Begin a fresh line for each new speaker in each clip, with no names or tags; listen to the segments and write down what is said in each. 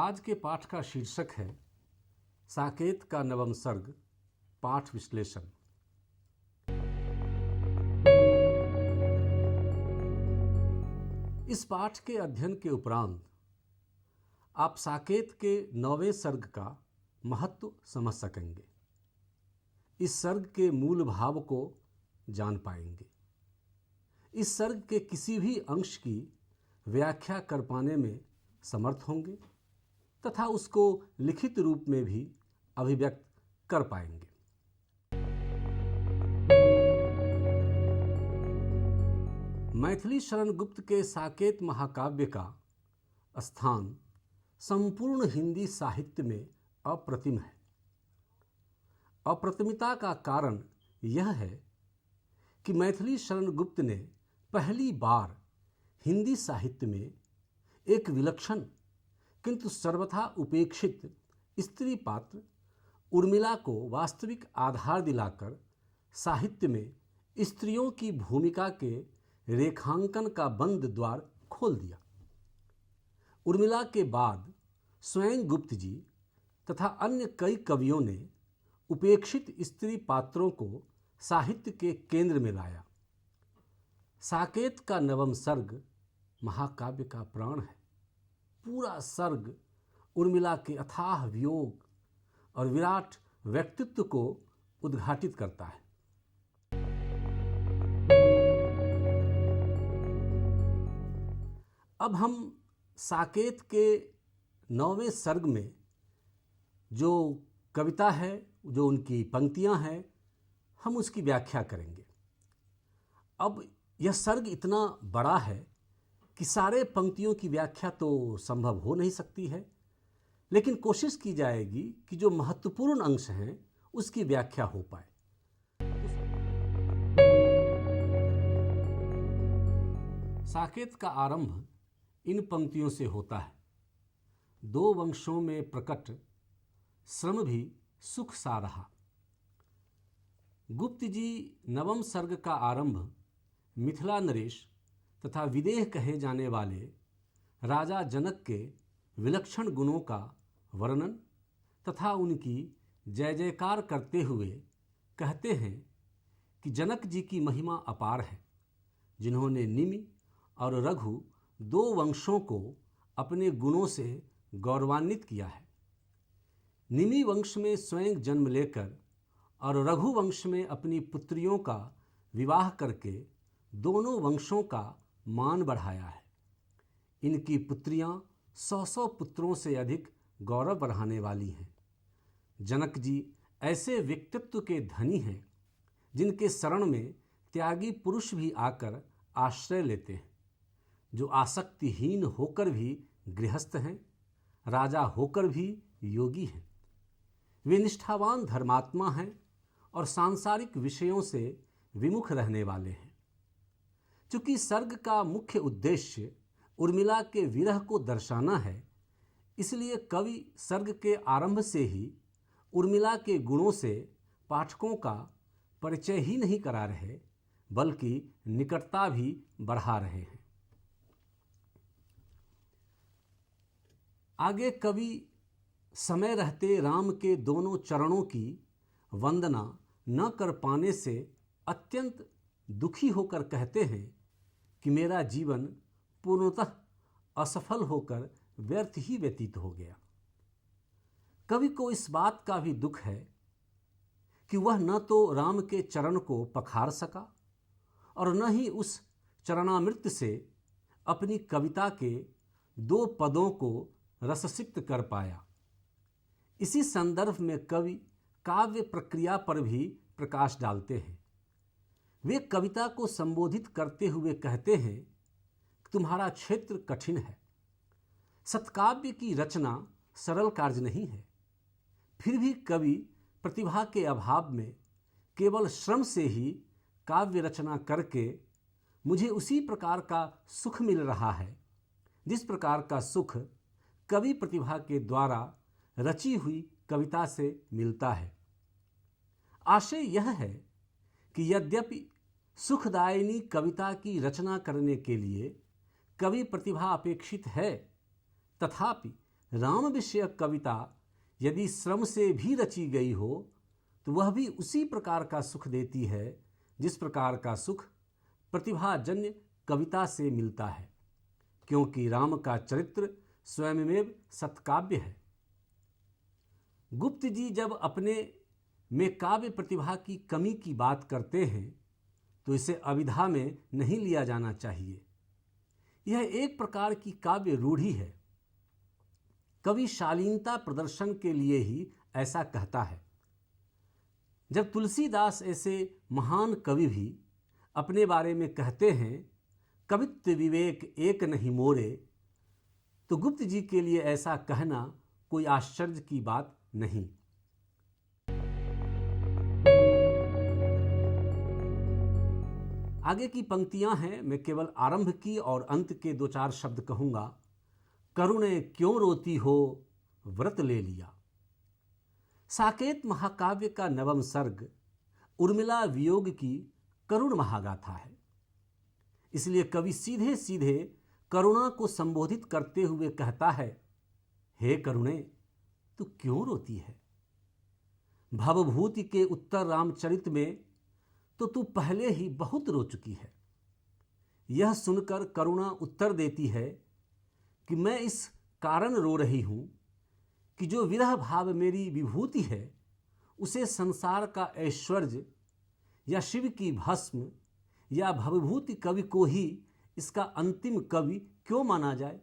आज के पाठ का शीर्षक है साकेत का नवम सर्ग पाठ विश्लेषण। इस पाठ के अध्ययन के उपरांत आप साकेत के 9वें सर्ग का महत्व समझ सकेंगे। इस सर्ग के मूल भाव को जान पाएंगे। इस सर्ग के किसी भी अंश की व्याख्या कर पाने में समर्थ होंगे तथा उसको लिखित रूप में भी अभिव्यक्त कर पाएंगे। मैथिली शरण गुप्त के साकेत महाकाव्य का स्थान संपूर्ण हिंदी साहित्य में अप्रतिम है। अप्रतिमता का कारण यह है कि मैथिली शरण गुप्त ने पहली बार हिंदी साहित्य में एक विलक्षण किंतु सर्वथा उपेक्षित स्त्री पात्र उर्मिला को वास्तविक आधार दिलाकर साहित्य में स्त्रियों की भूमिका के रेखांकन का बंद द्वार खोल दिया। उर्मिला के बाद स्वयं गुप्त जी तथा अन्य कई कवियों ने उपेक्षित स्त्री पात्रों को साहित्य के केंद्र में लाया। साकेत का नवम सर्ग महाकाव्य का प्राण है। पूरा सर्ग उर्मिला के अथाह वियोग और विराट व्यक्तित्व को उद्घाटित करता है। अब हम साकेत के 9वें सर्ग में जो कविता है, जो उनकी पंक्तियां हैं, हम उसकी व्याख्या करेंगे। अब यह सर्ग इतना बड़ा है कि सारे पंक्तियों की व्याख्या तो संभव हो नहीं सकती है, लेकिन कोशिश की जाएगी कि जो महत्वपूर्ण अंश हैं उसकी व्याख्या हो पाए। साकेत का आरंभ इन पंक्तियों से होता है। दो वंशों में प्रकट श्रम भी सुख सा रहा। गुप्त जी नवम सर्ग का आरंभ मिथिला नरेश तथा विदेह कहे जाने वाले राजा जनक के विलक्षण गुणों का वर्णन तथा उनकी जय जयकार करते हुए कहते हैं कि जनक जी की महिमा अपार है, जिन्होंने निमि और रघु दो वंशों को अपने गुणों से गौरवान्वित किया है। निमि वंश में स्वयं जन्म लेकर और रघु वंश में अपनी पुत्रियों का विवाह करके दोनों वंशों का मान बढ़ाया है। इनकी पुत्रियां 100 पुत्रों से अधिक गौरव बढ़ाने वाली हैं। जनक जी ऐसे व्यक्तित्व के धनी हैं जिनके शरण में त्यागी पुरुष भी आकर आश्रय लेते हैं, जो आसक्तिहीन होकर भी गृहस्थ हैं, राजा होकर भी योगी हैं। वे निष्ठावान धर्मात्मा हैं और सांसारिक विषयों से विमुख रहने वाले हैं। चूंकि सर्ग का मुख्य उद्देश्य उर्मिला के विरह को दर्शाना है, इसलिए कवि सर्ग के आरंभ से ही उर्मिला के गुणों से पाठकों का परिचय ही नहीं करा रहे, बल्कि निकटता भी बढ़ा रहे हैं। आगे कवि समय रहते राम के दोनों चरणों की वंदना न कर पाने से अत्यंत दुखी होकर कहते हैं कि मेरा जीवन पूर्णतः असफल होकर व्यर्थ ही व्यतीत हो गया। कवि को इस बात का भी दुख है कि वह न तो राम के चरण को पखार सका और न ही उस चरणामृत से अपनी कविता के 2 पदों को रससिक्त कर पाया। इसी संदर्भ में कवि काव्य प्रक्रिया पर भी प्रकाश डालते हैं। वे कविता को संबोधित करते हुए कहते हैं कि तुम्हारा क्षेत्र कठिन है। सत्काव्य की रचना सरल कार्य नहीं है। फिर भी कवि प्रतिभा के अभाव में केवल श्रम से ही काव्य रचना करके मुझे उसी प्रकार का सुख मिल रहा है जिस प्रकार का सुख कवि प्रतिभा के द्वारा रची हुई कविता से मिलता है। आशय यह है कि यद्यपि सुखदायिनी कविता की रचना करने के लिए कवि प्रतिभा अपेक्षित है, तथापि राम विषयक कविता यदि श्रम से भी रची गई हो तो वह भी उसी प्रकार का सुख देती है जिस प्रकार का सुख प्रतिभाजन्य कविता से मिलता है, क्योंकि राम का चरित्र स्वयमेव सत्काव्य है। गुप्त जी जब अपने में काव्य प्रतिभा की कमी की बात करते हैं तो इसे अविधा में नहीं लिया जाना चाहिए। यह एक प्रकार की काव्य रूढ़ि है। कवि शालीनता प्रदर्शन के लिए ही ऐसा कहता है। जब तुलसीदास ऐसे महान कवि भी अपने बारे में कहते हैं कवित्व विवेक एक नहीं मोरे, तो गुप्त जी के लिए ऐसा कहना कोई आश्चर्य की बात नहीं। आगे की पंक्तियां हैं, मैं केवल आरंभ की और अंत के 2-4 शब्द कहूंगा। करुणे क्यों रोती हो व्रत ले लिया। साकेत महाकाव्य का नवम सर्ग उर्मिला वियोग की करुण महागाथा है। इसलिए कवि सीधे सीधे करुणा को संबोधित करते हुए कहता है, हे करुणे तू क्यों रोती है। भवभूति के उत्तर रामचरित में तो तू पहले ही बहुत रो चुकी है। यह सुनकर करुणा उत्तर देती है कि मैं इस कारण रो रही हूं कि जो विरह भाव मेरी विभूति है उसे संसार का ऐश्वर्य या शिव की भस्म या भवभूति कवि को ही इसका अंतिम कवि क्यों माना जाए।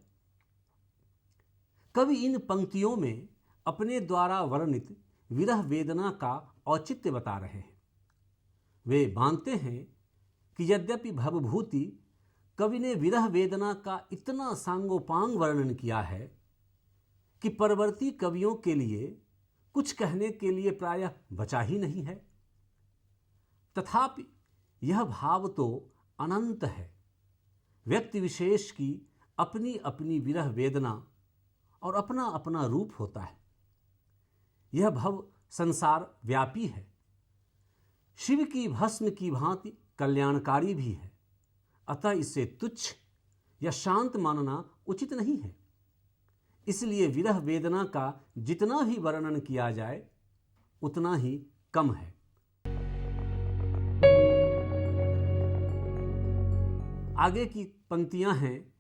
कवि इन पंक्तियों में अपने द्वारा वर्णित विरह वेदना का औचित्य बता रहे हैं। वे मानते हैं कि यद्यपि भवभूति कवि ने विरह वेदना का इतना सांगोपांग वर्णन किया है कि परवर्ती कवियों के लिए कुछ कहने के लिए प्रायः बचा ही नहीं है, तथापि यह भाव तो अनंत है। व्यक्ति विशेष की अपनी अपनी विरह वेदना और अपना अपना रूप होता है। यह भव संसार व्यापी है, शिव की भस्म की भांति कल्याणकारी भी है, अतः इसे तुच्छ या शांत मानना उचित नहीं है। इसलिए विरह वेदना का जितना भी वर्णन किया जाए उतना ही कम है। आगे की पंक्तियां हैं,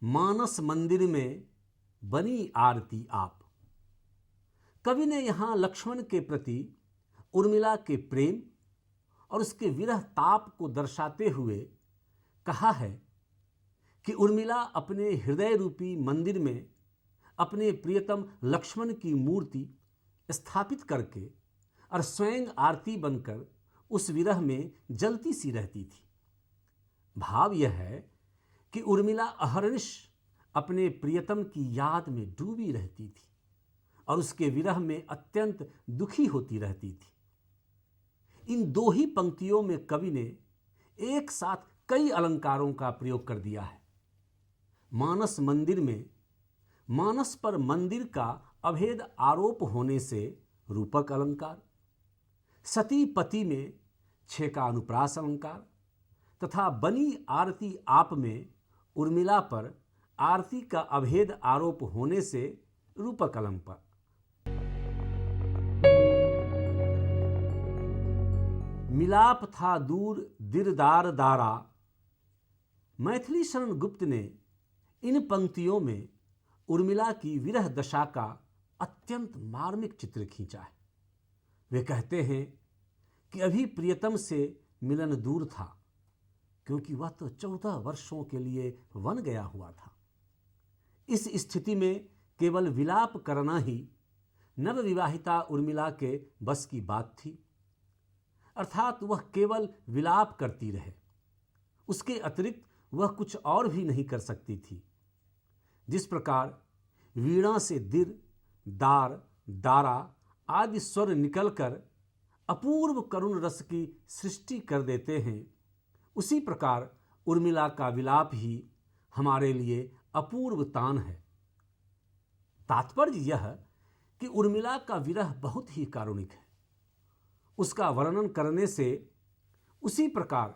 मानस मंदिर में बनी आरती आप। कवि ने यहां लक्ष्मण के प्रति उर्मिला के प्रेम और उसके विरह ताप को दर्शाते हुए कहा है कि उर्मिला अपने हृदय रूपी मंदिर में अपने प्रियतम लक्ष्मण की मूर्ति स्थापित करके और स्वयं आरती बनकर उस विरह में जलती सी रहती थी। भाव यह है कि उर्मिला अहर्निश अपने प्रियतम की याद में डूबी रहती थी और उसके विरह में अत्यंत दुखी होती रहती थी। इन दो ही पंक्तियों में कवि ने एक साथ कई अलंकारों का प्रयोग कर दिया है। मानस मंदिर में मानस पर मंदिर का अभेद आरोप होने से रूपक अलंकार, सती पति में छे का अनुप्रास अलंकार तथा बनी आरती आप में उर्मिला पर आरती का अभेद आरोप होने से रूपक अलंकार। मिलाप था दूर दिरदार दारा। मैथिली शरण गुप्त ने इन पंक्तियों में उर्मिला की विरह दशा का अत्यंत मार्मिक चित्र खींचा है। वे कहते हैं कि अभी प्रियतम से मिलन दूर था, क्योंकि वह तो 14 वर्षों के लिए वन गया हुआ था। इस स्थिति में केवल विलाप करना ही नवविवाहिता उर्मिला के बस की बात थी, अर्थात वह केवल विलाप करती रहे, उसके अतिरिक्त वह कुछ और भी नहीं कर सकती थी। जिस प्रकार वीणा से दिर, दार, दारा आदि स्वर निकलकर अपूर्व करुण रस की सृष्टि कर देते हैं, उसी प्रकार उर्मिला का विलाप ही हमारे लिए अपूर्व तान है। तात्पर्य यह कि उर्मिला का विरह बहुत ही कारुणिक है। उसका वर्णन करने से उसी प्रकार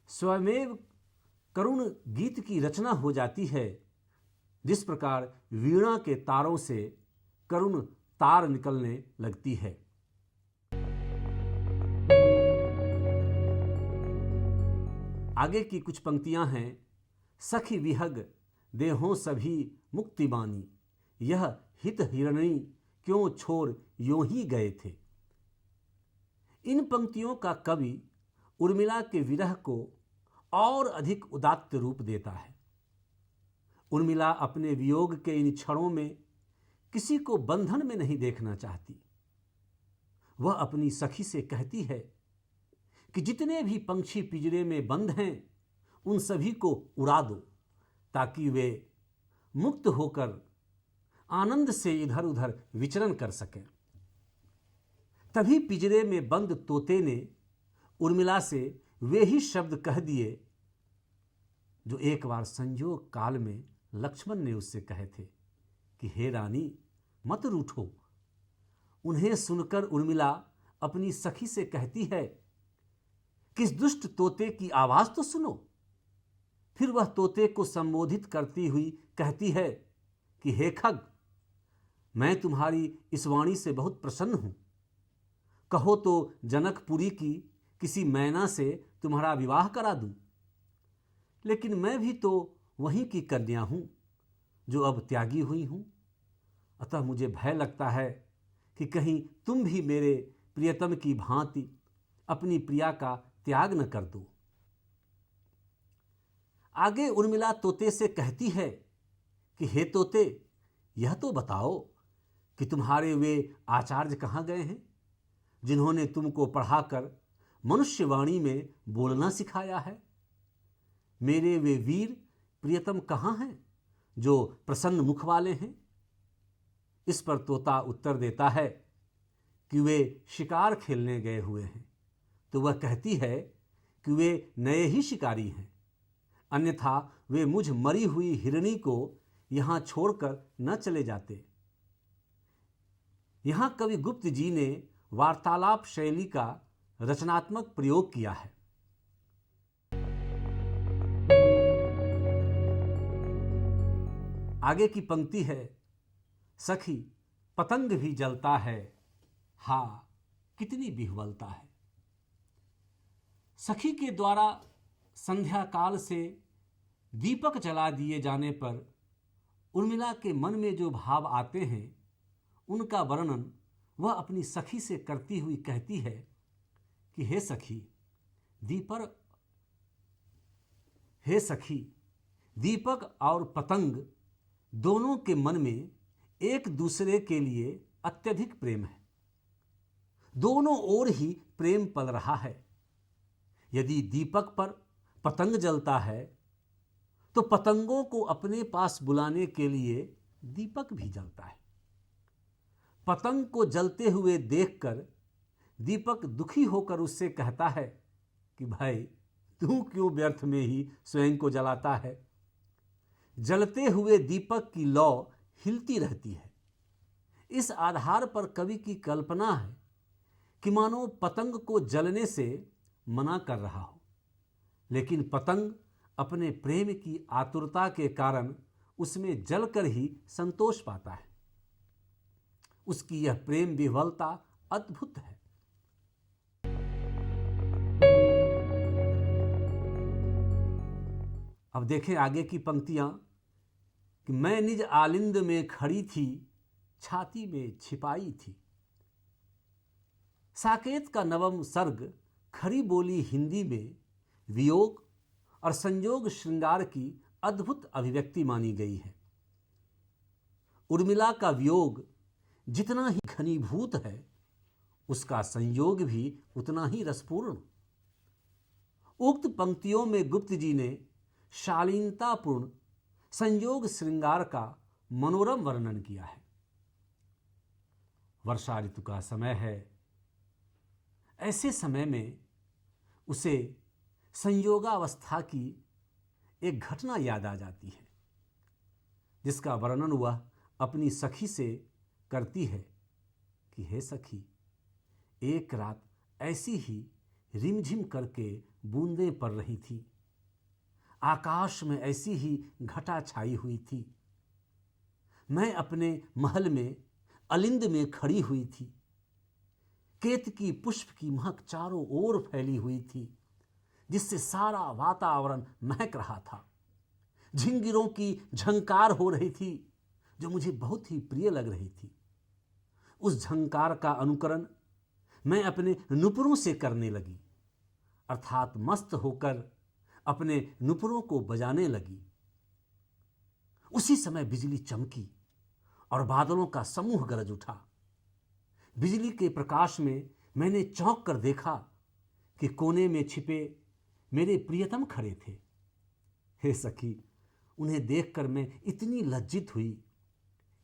स्वयमेव करुण गीत की रचना हो जाती है, जिस प्रकार वीणा के तारों से करुण तार निकलने लगती है। आगे की कुछ पंक्तियां हैं। सखी विहग देहों सभी मुक्ति बानी, यह हित हिरणी क्यों छोर यों ही गए थे। इन पंक्तियों का कवि उर्मिला के विरह को और अधिक उदात्त रूप देता है। उर्मिला अपने वियोग के इन क्षणों में किसी को बंधन में नहीं देखना चाहती। वह अपनी सखी से कहती है कि जितने भी पंछी पिंजरे में बंद हैं उन सभी को उड़ा दो, ताकि वे मुक्त होकर आनंद से इधर उधर विचरण कर सकें। तभी पिंजरे में बंद तोते ने उर्मिला से वे ही शब्द कह दिए जो एक बार संयोग काल में लक्ष्मण ने उससे कहे थे कि हे रानी मत रूठो। उन्हें सुनकर उर्मिला अपनी सखी से कहती है कि इस दुष्ट तोते की आवाज तो सुनो। फिर वह तोते को संबोधित करती हुई कहती है कि हे खग, मैं तुम्हारी इस वाणी से बहुत प्रसन्न हूं। कहो तो जनकपुरी की किसी मैना से तुम्हारा विवाह करा दूं। लेकिन मैं भी तो वहीं की कन्या हूं जो अब त्यागी हुई हूं। अतः मुझे भय लगता है कि कहीं तुम भी मेरे प्रियतम की भांति अपनी प्रिया का त्याग न कर दो। आगे उर्मिला तोते से कहती है कि हे तोते, यह तो बताओ कि तुम्हारे वे आचार्य कहाँ गए हैं जिन्होंने तुमको पढ़ाकर मनुष्यवाणी में बोलना सिखाया है। मेरे वे वीर प्रियतम कहाँ हैं जो प्रसन्न मुख वाले हैं। इस पर तोता उत्तर देता है कि वे शिकार खेलने गए हुए हैं। तो वह कहती है कि वे नए ही शिकारी हैं, अन्यथा वे मुझ मरी हुई हिरणी को यहां छोड़कर न चले जाते। यहां कवि गुप्त जी ने वार्तालाप शैली का रचनात्मक प्रयोग किया है। आगे की पंक्ति है, सखी पतंग भी जलता है, हा कितनी विह्वलता है। सखी के द्वारा संध्या काल से दीपक जला दिए जाने पर उर्मिला के मन में जो भाव आते हैं उनका वर्णन वह अपनी सखी से करती हुई कहती है कि हे सखी, दीपक और पतंग दोनों के मन में एक दूसरे के लिए अत्यधिक प्रेम है। दोनों ओर ही प्रेम पल रहा है। यदि दीपक पर पतंग जलता है तो पतंगों को अपने पास बुलाने के लिए दीपक भी जलता है। पतंग को जलते हुए देखकर दीपक दुखी होकर उससे कहता है कि भाई तू क्यों व्यर्थ में ही स्वयं को जलाता है। जलते हुए दीपक की लौ हिलती रहती है। इस आधार पर कवि की कल्पना है कि मानो पतंग को जलने से मना कर रहा हो, लेकिन पतंग अपने प्रेम की आतुरता के कारण उसमें जलकर ही संतोष पाता है। उसकी यह प्रेम विह्वलता अद्भुत है। अब देखें आगे की पंक्तियां कि मैं निज आलिंद में खड़ी थी, छाती में छिपाई थी। साकेत का नवम सर्ग खड़ी बोली हिंदी में वियोग और संयोग श्रृंगार की अद्भुत अभिव्यक्ति मानी गई है। उर्मिला का वियोग जितना ही घनीभूत है उसका संयोग भी उतना ही रसपूर्ण। उक्त पंक्तियों में गुप्त जी ने शालीनतापूर्ण संयोग श्रृंगार का मनोरम वर्णन किया है। वर्षा ऋतु का समय है। ऐसे समय में उसे संयोगावस्था की एक घटना याद आ जाती है जिसका वर्णन वह अपनी सखी से करती है कि हे सखी, एक रात ऐसी ही रिमझिम करके बूंदें पड़ रही थी। आकाश में ऐसी ही घटा छाई हुई थी। मैं अपने महल में अलिंद में खड़ी हुई थी। केतकी पुष्प की महक चारों ओर फैली हुई थी, जिससे सारा वातावरण महक रहा था। झिंगिरों की झंकार हो रही थी, जो मुझे बहुत ही प्रिय लग रही थी। उस झंकार का अनुकरण मैं अपने नुपुरों से करने लगी, अर्थात मस्त होकर अपने नुपुरों को बजाने लगी। उसी समय बिजली चमकी और बादलों का समूह गरज उठा। बिजली के प्रकाश में मैंने चौंक कर देखा कि कोने में छिपे मेरे प्रियतम खड़े थे। हे सखी, उन्हें देखकर मैं इतनी लज्जित हुई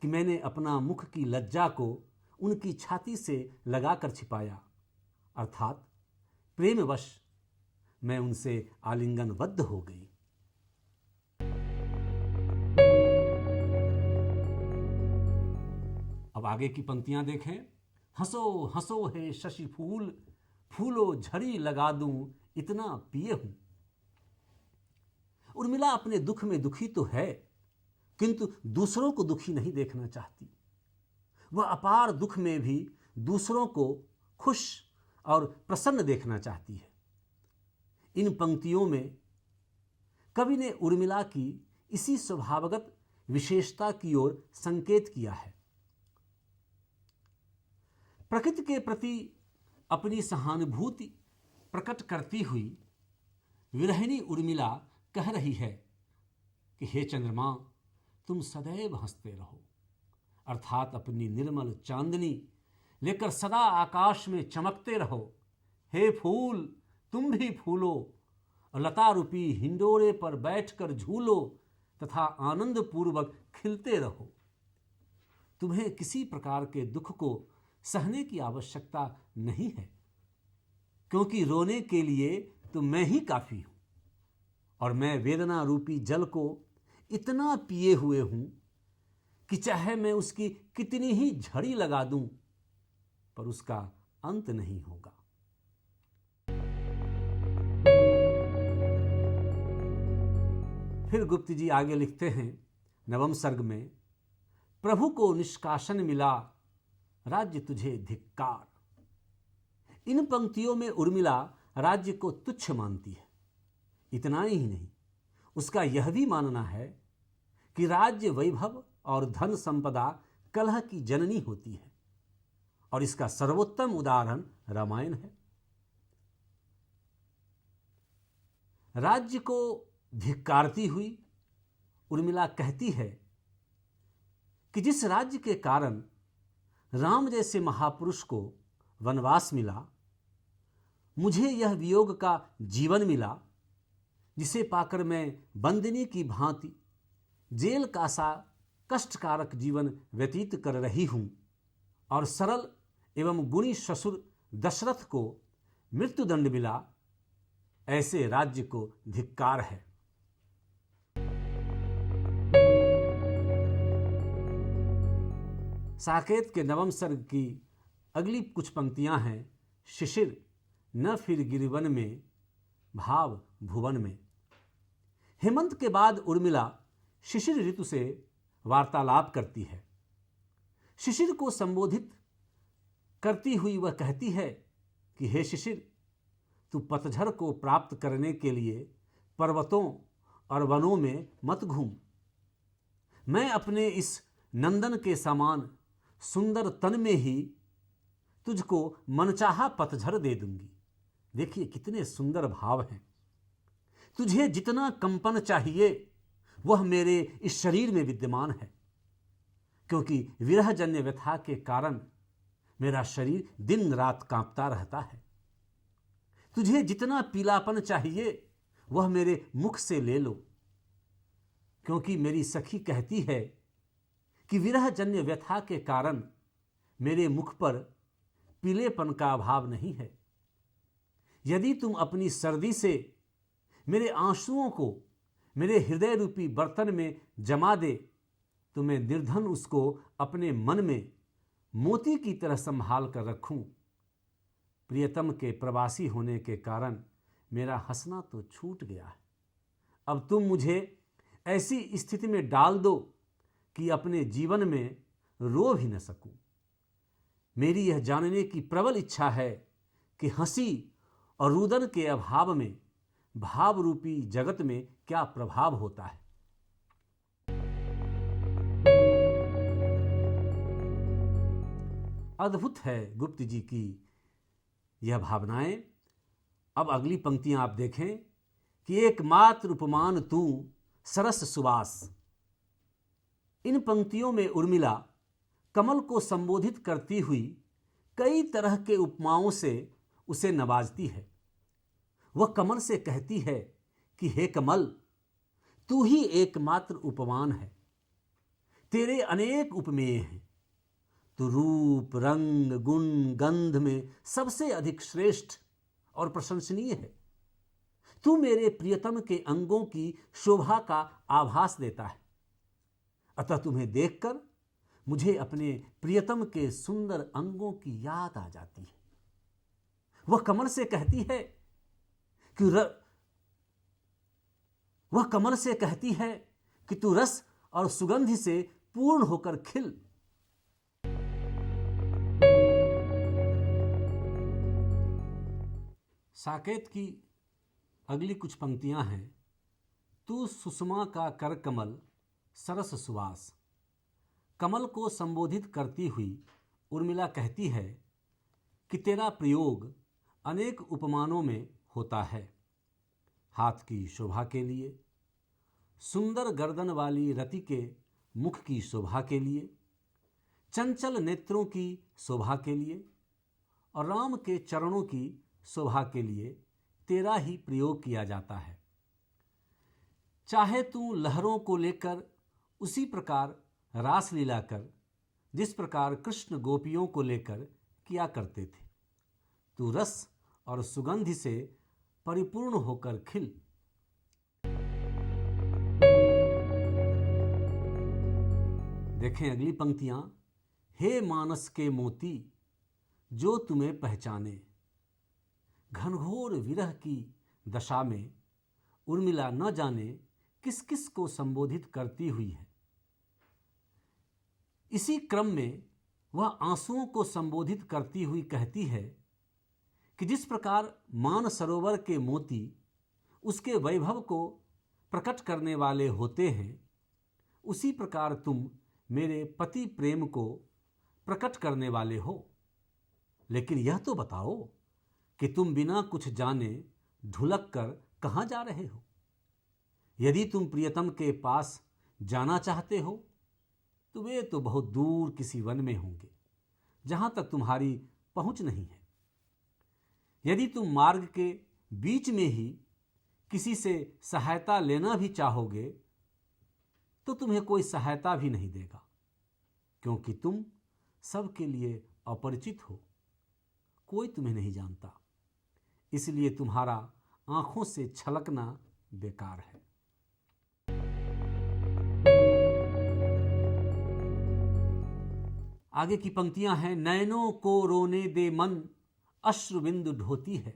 कि मैंने अपना मुख की लज्जा को उनकी छाती से लगाकर छिपाया, अर्थात प्रेमवश मैं उनसे आलिंगनबद्ध हो गई। अब आगे की पंक्तियां देखें। हंसो हंसो है शशि फूल, फूलो झड़ी लगा दूं, इतना पिए हूं। उर्मिला अपने दुख में दुखी तो है, किंतु दूसरों को दुखी नहीं देखना चाहती। वह अपार दुख में भी दूसरों को खुश और प्रसन्न देखना चाहती है। इन पंक्तियों में कवि ने उर्मिला की इसी स्वभावगत विशेषता की ओर संकेत किया है। प्रकृति के प्रति अपनी सहानुभूति प्रकट करती हुई विरहिणी उर्मिला कह रही है कि हे चंद्रमा, तुम सदैव हंसते रहो, अर्थात अपनी निर्मल चांदनी लेकर सदा आकाश में चमकते रहो। हे फूल, तुम भी फूलो और लता रूपी हिंडोरे पर बैठकर झूलो तथा आनंद पूर्वक खिलते रहो। तुम्हें किसी प्रकार के दुख को सहने की आवश्यकता नहीं है, क्योंकि रोने के लिए तो मैं ही काफी हूं और मैं वेदना रूपी जल को इतना पिए हुए हूं कि चाहे मैं उसकी कितनी ही झड़ी लगा दूं, पर उसका अंत नहीं होगा। फिर गुप्त जी आगे लिखते हैं नवम सर्ग में, प्रभु को निष्कासन मिला, राज्य तुझे धिक्कार। इन पंक्तियों में उर्मिला राज्य को तुच्छ मानती है। इतना ही नहीं, उसका यह भी मानना है कि राज्य वैभव और धन संपदा कलह की जननी होती है, और इसका सर्वोत्तम उदाहरण रामायण है। राज्य को धिक्कारती हुई उर्मिला कहती है कि जिस राज्य के कारण राम जैसे महापुरुष को वनवास मिला, मुझे यह वियोग का जीवन मिला, जिसे पाकर मैं बंदिनी की भांति जेल का सा कष्टकारक जीवन व्यतीत कर रही हूं, और सरल एवं गुणी ससुर दशरथ को मृत्युदंड मिला, ऐसे राज्य को धिक्कार है। साकेत के नवम सर्ग की अगली कुछ पंक्तियां हैं। शिशिर न फिर गिरिवन में, भाव भुवन में। हेमंत के बाद उर्मिला शिशिर ऋतु से वार्तालाप करती है। शिशिर को संबोधित करती हुई वह कहती है कि हे शिशिर, तू पतझड़ को प्राप्त करने के लिए पर्वतों और वनों में मत घूम। मैं अपने इस नंदन के समान सुंदर तन में ही तुझको मनचाहा पतझड़ दे दूंगी। देखिए कितने सुंदर भाव हैं। तुझे जितना कंपन चाहिए वह मेरे इस शरीर में विद्यमान है, क्योंकि विरहजन्य व्यथा के कारण मेरा शरीर दिन रात कांपता रहता है। तुझे जितना पीलापन चाहिए वह मेरे मुख से ले लो, क्योंकि मेरी सखी कहती है कि विरहजन्य व्यथा के कारण मेरे मुख पर पीलेपन का अभाव नहीं है। यदि तुम अपनी सर्दी से मेरे आंसुओं को मेरे हृदय रूपी बर्तन में जमा दे, तो मैं निर्धन उसको अपने मन में मोती की तरह संभाल कर रखूं। प्रियतम के प्रवासी होने के कारण मेरा हंसना तो छूट गया है। अब तुम मुझे ऐसी स्थिति में डाल दो कि अपने जीवन में रो भी न सकूं। मेरी यह जानने की प्रबल इच्छा है कि हंसी और रुदन के अभाव में भाव रूपी जगत में क्या प्रभाव होता है। अद्भुत है गुप्त जी की यह भावनाएं। अब अगली पंक्तियां आप देखें कि एकमात्र उपमान तू सरस सुवास। इन पंक्तियों में उर्मिला कमल को संबोधित करती हुई कई तरह के उपमाओं से उसे नवाजती है। वह कमल से कहती है कि हे कमल, तू ही एकमात्र उपमान है। तेरे अनेक उपमेय हैं। तू रूप, रंग, गुण, गंध में सबसे अधिक श्रेष्ठ और प्रशंसनीय है। तू मेरे प्रियतम के अंगों की शोभा का आभास देता है। अतः तुम्हें देखकर मुझे अपने प्रियतम के सुंदर अंगों की याद आ जाती है। वह कमल से कहती है कि तू रस और सुगंधि से पूर्ण होकर खिल। साकेत की अगली कुछ पंक्तियां हैं। तू सुषमा का कर कमल सरस सुवास। कमल को संबोधित करती हुई उर्मिला कहती है कि तेरा प्रयोग अनेक उपमानों में होता है। हाथ की शोभा के लिए, सुंदर गर्दन वाली रति के मुख की शोभा के लिए, चंचल नेत्रों की शोभा के लिए और राम के चरणों की शोभा के लिए तेरा ही प्रयोग किया जाता है। चाहे तू लहरों को लेकर उसी प्रकार रासलीला कर जिस प्रकार कृष्ण गोपियों को लेकर किया करते थे। तू रस और सुगंधि से परिपूर्ण होकर खिल। देखें अगली पंक्तियां। हे मानस के मोती जो तुम्हें पहचाने। घनघोर विरह की दशा में उर्मिला न जाने किस किस को संबोधित करती हुई है। इसी क्रम में वह आंसुओं को संबोधित करती हुई कहती है कि जिस प्रकार मान सरोवर के मोती उसके वैभव को प्रकट करने वाले होते हैं, उसी प्रकार तुम मेरे पति प्रेम को प्रकट करने वाले हो। लेकिन यह तो बताओ कि तुम बिना कुछ जाने ढुलक कर कहाँ जा रहे हो। यदि तुम प्रियतम के पास जाना चाहते हो तो वे तो बहुत दूर किसी वन में होंगे जहां तक तुम्हारी पहुंच नहीं है। यदि तुम मार्ग के बीच में ही किसी से सहायता लेना भी चाहोगे तो तुम्हें कोई सहायता भी नहीं देगा, क्योंकि तुम सबके लिए अपरिचित हो। कोई तुम्हें नहीं जानता, इसलिए तुम्हारा आंखों से छलकना बेकार है। आगे की पंक्तियां हैं। नैनों को रोने दे मन अश्रुबिंदु ढोती है।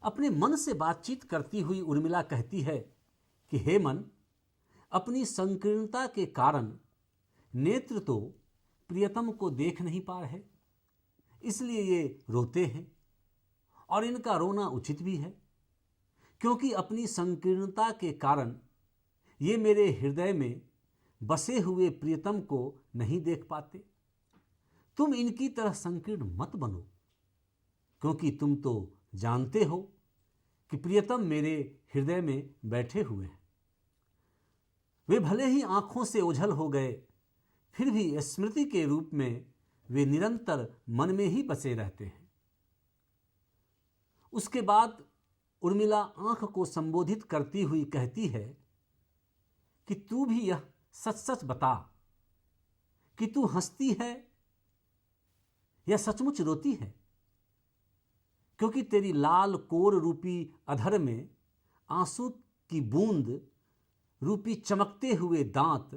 अपने मन से बातचीत करती हुई उर्मिला कहती है कि हे मन, अपनी संकीर्णता के कारण नेत्र तो प्रियतम को देख नहीं पा रहे, इसलिए ये रोते हैं। और इनका रोना उचित भी है, क्योंकि अपनी संकीर्णता के कारण ये मेरे हृदय में बसे हुए प्रियतम को नहीं देख पाते। तुम इनकी तरह संकीर्ण मत बनो, क्योंकि तुम तो जानते हो कि प्रियतम मेरे हृदय में बैठे हुए हैं। वे भले ही आंखों से ओझल हो गए, फिर भी स्मृति के रूप में वे निरंतर मन में ही बसे रहते हैं। उसके बाद उर्मिला आंख को संबोधित करती हुई कहती है कि तू भी यह सच सच बता कि तू हंसती है या सचमुच रोती है, क्योंकि तेरी लाल कोर रूपी अधर में आंसू की बूंद रूपी चमकते हुए दांत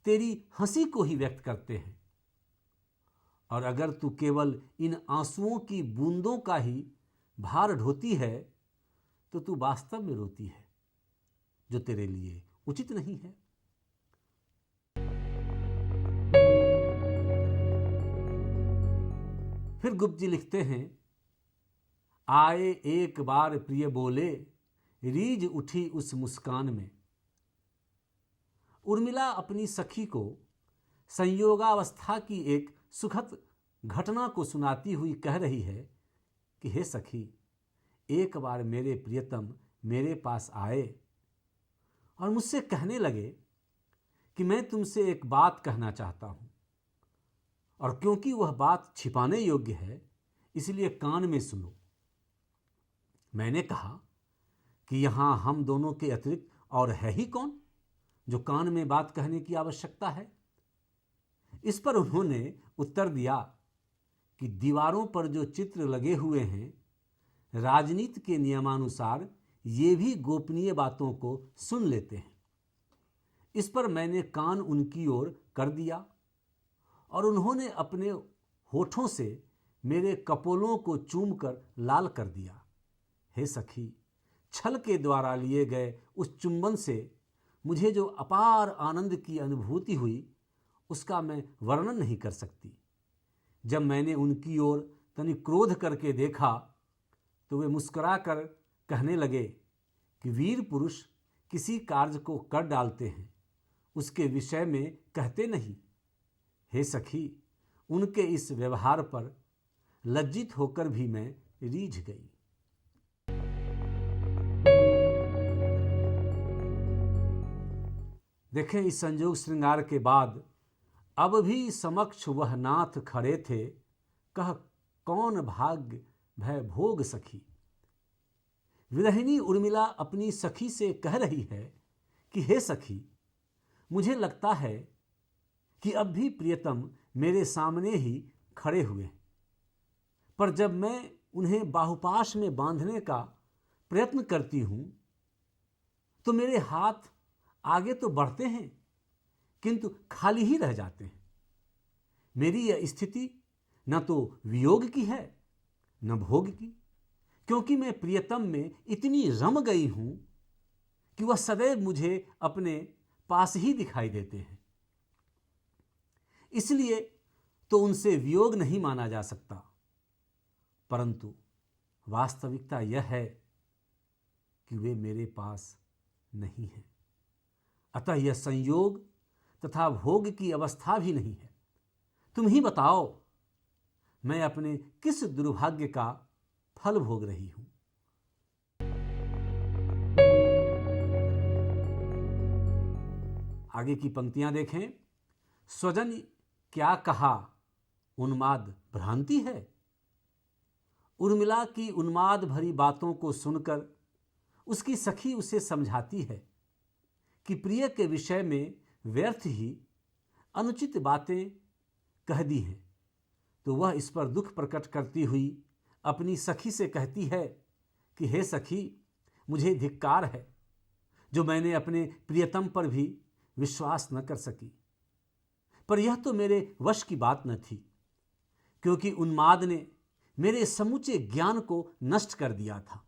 तेरी हंसी को ही व्यक्त करते हैं। और अगर तू केवल इन आंसुओं की बूंदों का ही भार ढोती है तो तू वास्तव में रोती है, जो तेरे लिए उचित नहीं है। फिर गुप्त जी लिखते हैं, आए एक बार प्रिय बोले, रीझ उठी उस मुस्कान में। उर्मिला अपनी सखी को संयोगावस्था की एक सुखद घटना को सुनाती हुई कह रही है कि हे सखी, एक बार मेरे प्रियतम मेरे पास आए और मुझसे कहने लगे कि मैं तुमसे एक बात कहना चाहता हूं, और क्योंकि वह बात छिपाने योग्य है इसलिए कान में सुनो। मैंने कहा कि यहां हम दोनों के अतिरिक्त और है ही कौन जो कान में बात कहने की आवश्यकता है। इस पर उन्होंने उत्तर दिया कि दीवारों पर जो चित्र लगे हुए हैं, राजनीति के नियमानुसार ये भी गोपनीय बातों को सुन लेते हैं। इस पर मैंने कान उनकी ओर कर दिया और उन्होंने अपने होठों से मेरे कपोलों को चूमकर लाल कर दिया। हे सखी, छल के द्वारा लिए गए उस चुंबन से मुझे जो अपार आनंद की अनुभूति हुई उसका मैं वर्णन नहीं कर सकती। जब मैंने उनकी ओर तनिक क्रोध करके देखा तो वे मुस्कुरा कर कहने लगे कि वीर पुरुष किसी कार्य को कर डालते हैं, उसके विषय में कहते नहीं। हे सखी, उनके इस व्यवहार पर लज्जित होकर भी मैं रीझ गई। देखें, इस संयोग श्रृंगार के बाद अब भी समक्ष वह नाथ खड़े थे, कह कौन भाग्य भय भोग सखी। विरहिणी उर्मिला अपनी सखी से कह रही है कि हे सखी, मुझे लगता है कि अब भी प्रियतम मेरे सामने ही खड़े हुए हैं, पर जब मैं उन्हें बाहुपाश में बांधने का प्रयत्न करती हूं तो मेरे हाथ आगे तो बढ़ते हैं किंतु खाली ही रह जाते हैं। मेरी यह स्थिति न तो वियोग की है न भोग की, क्योंकि मैं प्रियतम में इतनी रम गई हूं कि वह सदैव मुझे अपने पास ही दिखाई देते हैं। इसलिए तो उनसे वियोग नहीं माना जा सकता, परंतु वास्तविकता यह है कि वे मेरे पास नहीं हैं। अतः यह संयोग तथा भोग की अवस्था भी नहीं है। तुम ही बताओ, मैं अपने किस दुर्भाग्य का फल भोग रही हूं। आगे की पंक्तियां देखें। स्वजन क्या कहा, उन्माद भ्रांति है। उर्मिला की उन्माद भरी बातों को सुनकर उसकी सखी उसे समझाती है कि प्रिय के विषय में व्यर्थ ही अनुचित बातें कह दी हैं, तो वह इस पर दुख प्रकट करती हुई अपनी सखी से कहती है कि हे सखी, मुझे धिक्कार है जो मैंने अपने प्रियतम पर भी विश्वास न कर सकी। पर यह तो मेरे वश की बात न थी, क्योंकि उन्माद ने मेरे समूचे ज्ञान को नष्ट कर दिया था।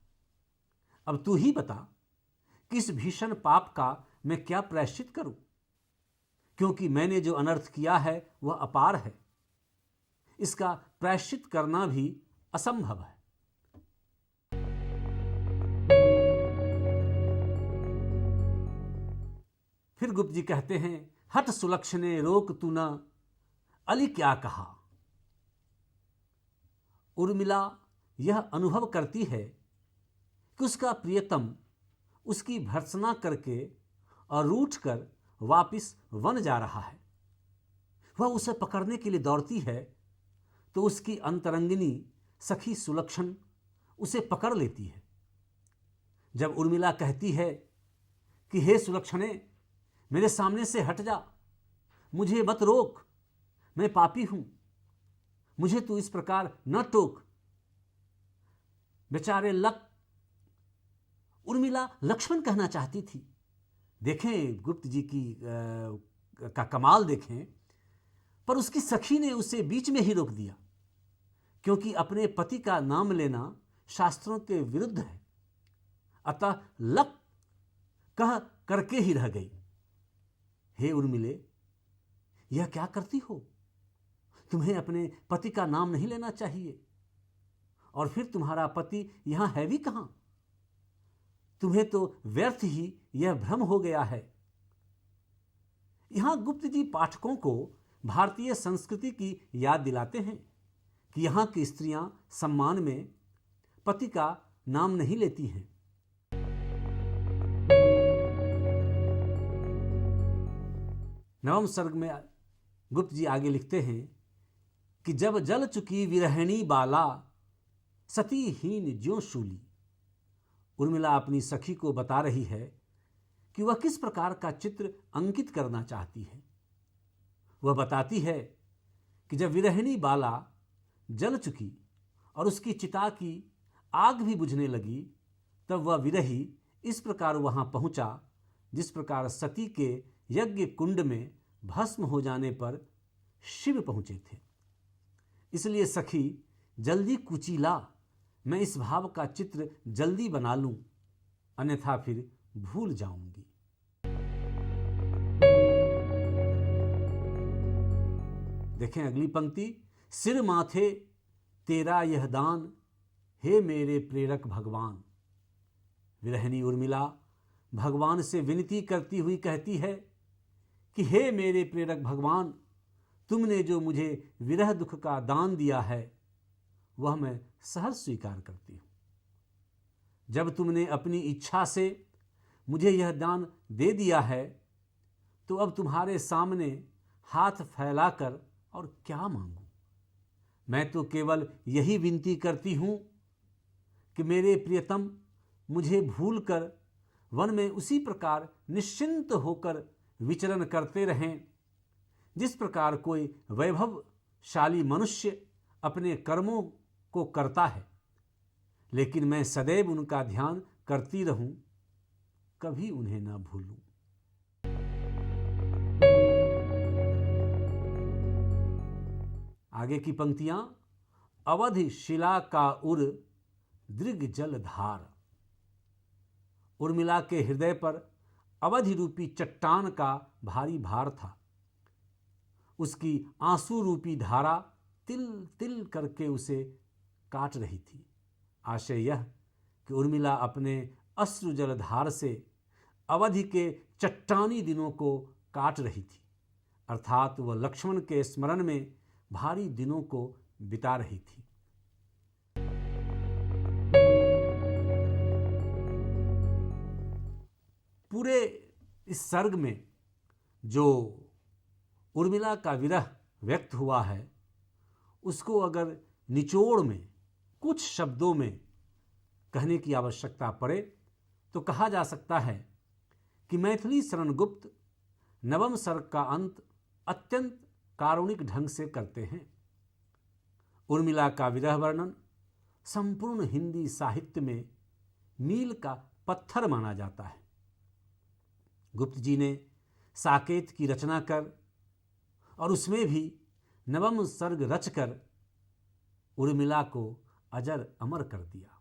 अब तू ही बता कि इस भीषण पाप का मैं क्या प्रायश्चित करूं, क्योंकि मैंने जो अनर्थ किया है वह अपार है। इसका प्रायश्चित करना भी असंभव है। फिर गुप्त जी कहते हैं, हट सुलक्षणे रोक तू न, अली क्या कहा। उर्मिला यह अनुभव करती है कि उसका प्रियतम उसकी भर्त्सना करके और रूठकर वापिस वन जा रहा है। वह उसे पकड़ने के लिए दौड़ती है तो उसकी अंतरंगिनी सखी सुलक्षण उसे पकड़ लेती है। जब उर्मिला कहती है कि हे सुलक्षणे, मेरे सामने से हट जा, मुझे मत रोक, मैं पापी हूं, मुझे तू इस प्रकार न टोक। बेचारे उर्मिला लक्ष्मण कहना चाहती थी। देखें गुप्त जी की का कमाल देखें, पर उसकी सखी ने उसे बीच में ही रोक दिया, क्योंकि अपने पति का नाम लेना शास्त्रों के विरुद्ध है। अतः लक कह करके ही रह गई। हे उर्मिले, यह क्या करती हो? तुम्हें अपने पति का नाम नहीं लेना चाहिए। और फिर तुम्हारा पति यहां है भी कहां? तुम्हें तो व्यर्थ ही यह भ्रम हो गया है। यहां गुप्त जी पाठकों को भारतीय संस्कृति की याद दिलाते हैं कि यहां की स्त्रियां सम्मान में पति का नाम नहीं लेती हैं। नवम सर्ग में गुप्त जी आगे लिखते हैं कि जब जल चुकी विरहिणी बाला, सती हीन ज्यों शूली। उर्मिला अपनी सखी को बता रही है कि वह किस प्रकार का चित्र अंकित करना चाहती है। वह बताती है कि जब विरहिणी बाला जल चुकी और उसकी चिता की आग भी बुझने लगी, तब वह विरही इस प्रकार वहां पहुंचा जिस प्रकार सती के यज्ञ कुंड में भस्म हो जाने पर शिव पहुंचे थे। इसलिए सखी जल्दी कुचीला, मैं इस भाव का चित्र जल्दी बना लूं, अन्यथा फिर भूल जाऊंगी। देखें अगली पंक्ति, सिर माथे तेरा यह दान, हे मेरे प्रेरक भगवान। विरहिणी उर्मिला भगवान से विनती करती हुई कहती है कि हे मेरे प्रेरक भगवान, तुमने जो मुझे विरह दुख का दान दिया है वह मैं सहर्ष स्वीकार करती हूं। जब तुमने अपनी इच्छा से मुझे यह दान दे दिया है तो अब तुम्हारे सामने हाथ फैलाकर और क्या मांगूं। मैं तो केवल यही विनती करती हूं कि मेरे प्रियतम मुझे भूलकर वन में उसी प्रकार निश्चिंत होकर विचरण करते रहें जिस प्रकार कोई वैभवशाली मनुष्य अपने कर्मों को करता है, लेकिन मैं सदैव उनका ध्यान करती रहूं, कभी उन्हें न भूलूं। आगे की पंक्तियां, अवधि शिला का उर दृग जल धार। उर्मिला के हृदय पर अवधि रूपी चट्टान का भारी भार था। उसकी आंसू रूपी धारा तिल तिल करके उसे काट रही थी। आशय यह कि उर्मिला अपने अश्रु जलधार से अवधि के चट्टानी दिनों को काट रही थी, अर्थात वह लक्ष्मण के स्मरण में भारी दिनों को बिता रही थी। पूरे इस सर्ग में जो उर्मिला का विरह व्यक्त हुआ है उसको अगर निचोड़ में कुछ शब्दों में कहने की आवश्यकता पड़े तो कहा जा सकता है कि मैथिली शरण गुप्त नवम सर्ग का अंत अत्यंत कारुणिक ढंग से करते हैं। उर्मिला का विरह वर्णन संपूर्ण हिंदी साहित्य में मील का पत्थर माना जाता है। गुप्त जी ने साकेत की रचना कर और उसमें भी नवम सर्ग रचकर उर्मिला को अजर अमर कर दिया।